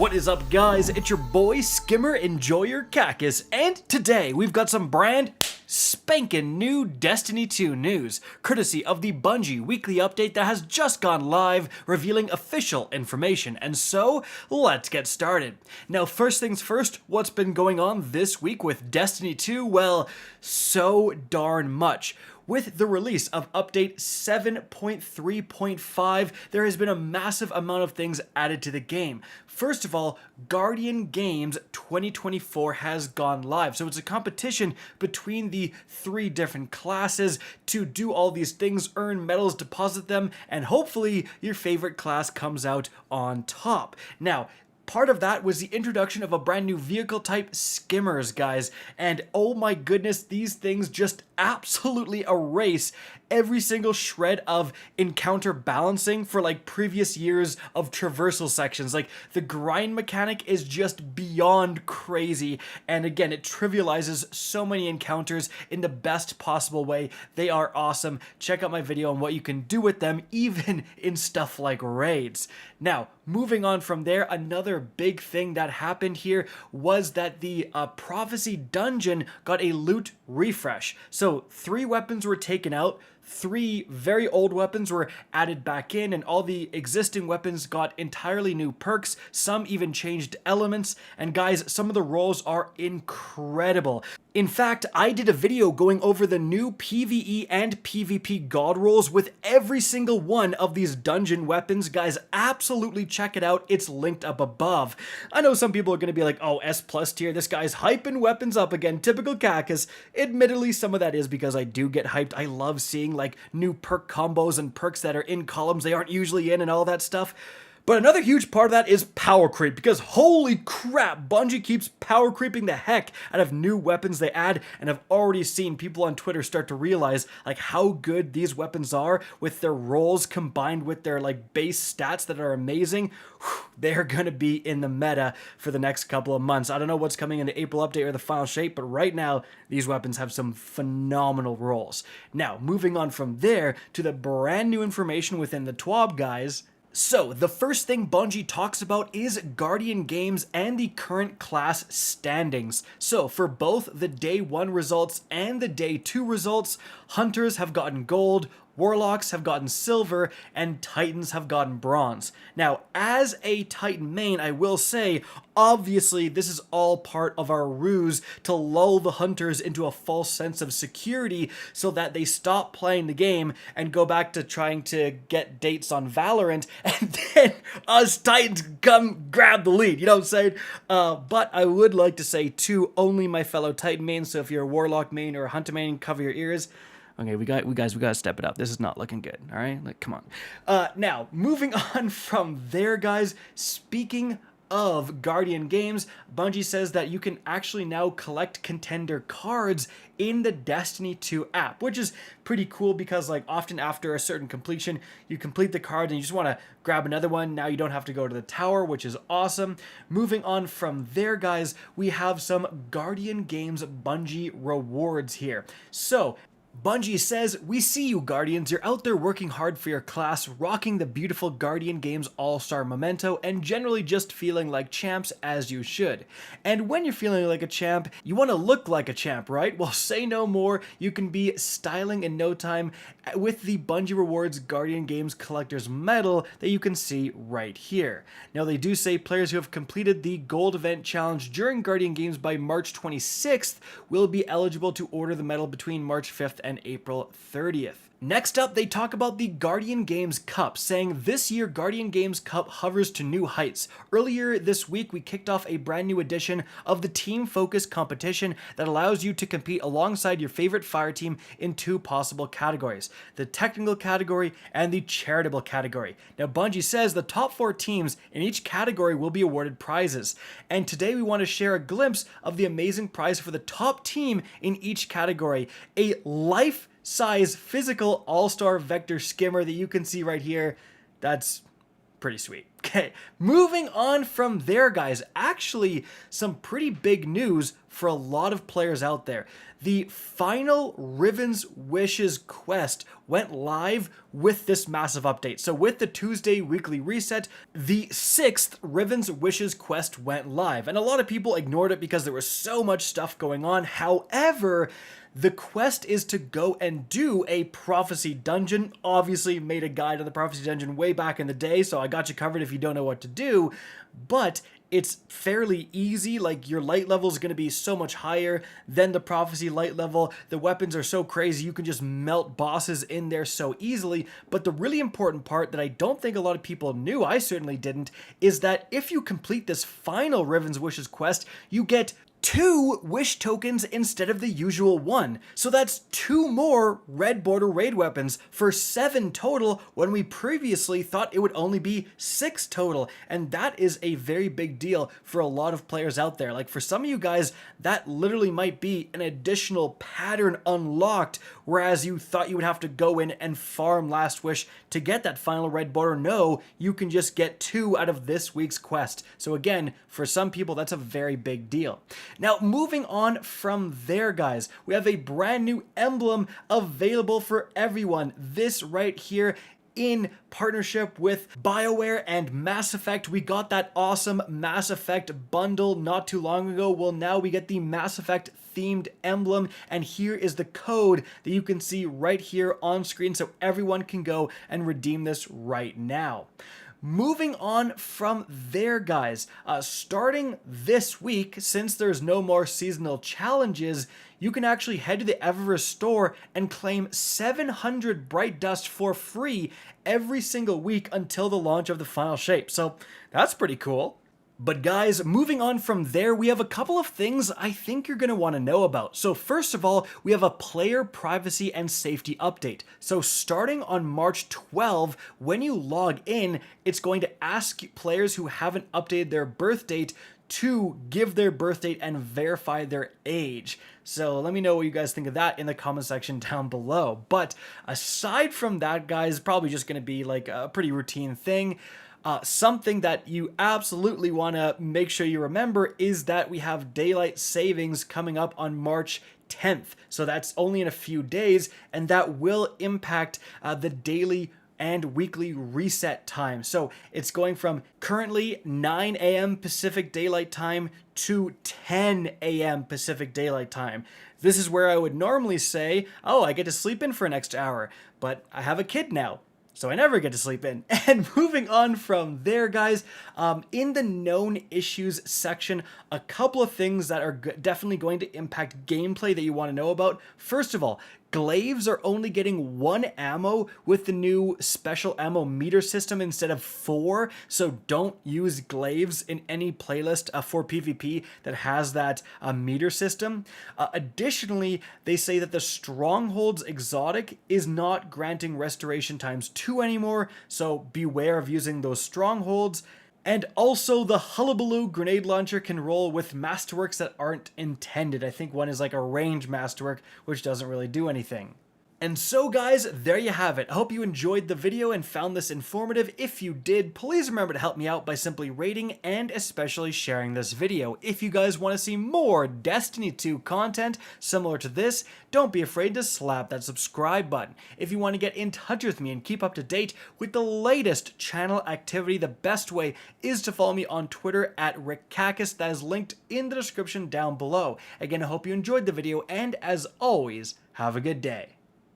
What is up, guys? It's your boy Skimmer Enjoyer Cactus, and today we've got some brand spankin' new Destiny 2 news, courtesy of the Bungie weekly update that has just gone live, revealing official information. And so, let's get started. Now, first things first, what's been going on this week with Destiny 2? Well, so darn much. With the release of update 7.3.5, there has been a massive amount of things added to the game. First of all, Guardian Games 2024 has gone live. So it's a competition between the 3 different classes to do all these things, earn medals, deposit them, and hopefully your favorite class comes out on top. Now, part of that was the introduction of a brand new vehicle type, Skimmers, guys. And oh my goodness, these things just absolutely erase every single shred of encounter balancing for like previous years of traversal sections. Like the grind mechanic is just beyond crazy. And again, it trivializes so many encounters in the best possible way. They are awesome. Check out my video on what you can do with them, even in stuff like raids. Now, moving on from there, another big thing that happened here was that the Prophecy Dungeon got a loot refresh. So 3 weapons were taken out, 3 very old weapons were added back in, and all the existing weapons got entirely new perks. Some even changed elements, and guys, some of the rolls are incredible. In fact, I did a video going over the new PvE and PvP god rolls with every single one of these dungeon weapons. Guys, absolutely check it out. It's linked up above. I know some people are going to be like, oh, S+ tier, this guy's hyping weapons up again, typical Cactus. Admittedly, some of that is because I do get hyped. I love seeing like new perk combos and perks that are in columns they aren't usually in and all that stuff. But another huge part of that is power creep, because holy crap, Bungie keeps power creeping the heck out of new weapons they add, and I've already seen people on Twitter start to realize like how good these weapons are with their rolls combined with their like base stats that are amazing. They're gonna be in the meta for the next couple of months. I don't know what's coming in the April update or the final shape, but right now these weapons have some phenomenal rolls. Now, moving on from there to the brand new information within the TWAB, guys. So, the first thing Bungie talks about is Guardian Games and the current class standings. So, for both the Day 1 results and the Day 2 results, Hunters have gotten gold, Warlocks have gotten silver, and Titans have gotten bronze. Now, as a Titan main, I will say, obviously, this is all part of our ruse to lull the Hunters into a false sense of security so that they stop playing the game and go back to trying to get dates on Valorant, and then us Titans come grab the lead, you know what I'm saying? But I would like to say, to only my fellow Titan mains, so if you're a Warlock main or a Hunter main, cover your ears. Okay, we gotta step it up. This is not looking good, all right? Like, come on. Now, moving on from there, guys, speaking of Guardian Games, Bungie says that you can actually now collect contender cards in the Destiny 2 app, which is pretty cool because like often after a certain completion, you complete the card and you just want to grab another one. Now you don't have to go to the tower, which is awesome. Moving on from there, guys, we have some Guardian Games Bungie rewards here. So, Bungie says, we see you, Guardians. You're out there working hard for your class, rocking the beautiful Guardian Games All-Star memento, and generally just feeling like champs as you should. And when you're feeling like a champ, you want to look like a champ, right? Well, say no more. You can be styling in no time with the Bungie Rewards Guardian Games Collector's Medal that you can see right here. Now, they do say players who have completed the Gold Event Challenge during Guardian Games by March 26th will be eligible to order the medal between March 5th and April 30th. Next up, they talk about the Guardian Games Cup, saying this year Guardian Games Cup hovers to new heights. Earlier this week, we kicked off a brand new edition of the team-focused competition that allows you to compete alongside your favorite fire team in 2 possible categories, the technical category and the charitable category. Now, Bungie says the top 4 teams in each category will be awarded prizes, and today we want to share a glimpse of the amazing prize for the top team in each category, a life-size physical all-star vector skimmer that you can see right here. That's pretty sweet. Okay, moving on from there, guys. Actually, some pretty big news for a lot of players out there. The final Riven's Wishes quest went live with this massive update. So with the Tuesday weekly reset, the 6th Riven's Wishes quest went live. And a lot of people ignored it because there was so much stuff going on. However, the quest is to go and do a prophecy dungeon. Obviously made a guide on the prophecy dungeon way back in the day, so I got you covered if you don't know what to do. But it's fairly easy. Like, your light level is going to be so much higher than the prophecy light level. The weapons are so crazy, you can just melt bosses in there so easily. But the really important part that I don't think a lot of people knew, I certainly didn't, is that if you complete this final Riven's Wishes quest, you get 2 wish tokens instead of the usual 1. So that's 2 more red border raid weapons for 7 total, when we previously thought it would only be 6 total. And that is a very big deal for a lot of players out there. Like, for some of you guys, that literally might be an additional pattern unlocked, whereas you thought you would have to go in and farm Last Wish to get that final red border. No, you can just get 2 out of this week's quest. So again, for some people, that's a very big deal. Now, moving on from there, guys, we have a brand new emblem available for everyone. This right here, in partnership with BioWare and Mass Effect. We got that awesome Mass Effect bundle not too long ago. Well, now we get the Mass Effect themed emblem, and here is the code that you can see right here on screen, so everyone can go and redeem this right now. Moving on from there, guys, starting this week, since there's no more seasonal challenges, you can actually head to the Eververse store and claim 700 Bright Dust for free every single week until the launch of the final shape. So that's pretty cool. But guys, moving on from there, we have a couple of things I think you're going to want to know about. So first of all, we have a player privacy and safety update. So starting on March 12, when you log in, it's going to ask players who haven't updated their birth date to give their birth date and verify their age. So let me know what you guys think of that in the comment section down below. But aside from that, guys, probably just going to be like a pretty routine thing. Something that you absolutely want to make sure you remember is that we have daylight savings coming up on March 10th. So that's only in a few days, and that will impact the daily and weekly reset time. So it's going from currently 9 a.m. Pacific Daylight Time to 10 a.m. Pacific Daylight Time. This is where I would normally say, oh, I get to sleep in for an extra hour, but I have a kid now, so I never get to sleep in. And moving on from there, guys, in the known issues section, a couple of things that are definitely going to impact gameplay that you want to know about. First of all, glaives are only getting 1 ammo with the new special ammo meter system instead of 4, so don't use glaives in any playlist for PvP that has that meter system. Additionally, they say that the Stronghold's exotic is not granting restoration times 2 anymore, so beware of using those Strongholds. And also, the Hullabaloo grenade launcher can roll with masterworks that aren't intended. I think one is like a range masterwork, which doesn't really do anything. And so guys, there you have it. I hope you enjoyed the video and found this informative. If you did, please remember to help me out by simply rating and especially sharing this video. If you guys want to see more Destiny 2 content similar to this, don't be afraid to slap that subscribe button. If you want to get in touch with me and keep up to date with the latest channel activity, the best way is to follow me on Twitter at Rickakis. That is linked in the description down below. Again, I hope you enjoyed the video, and as always, have a good day.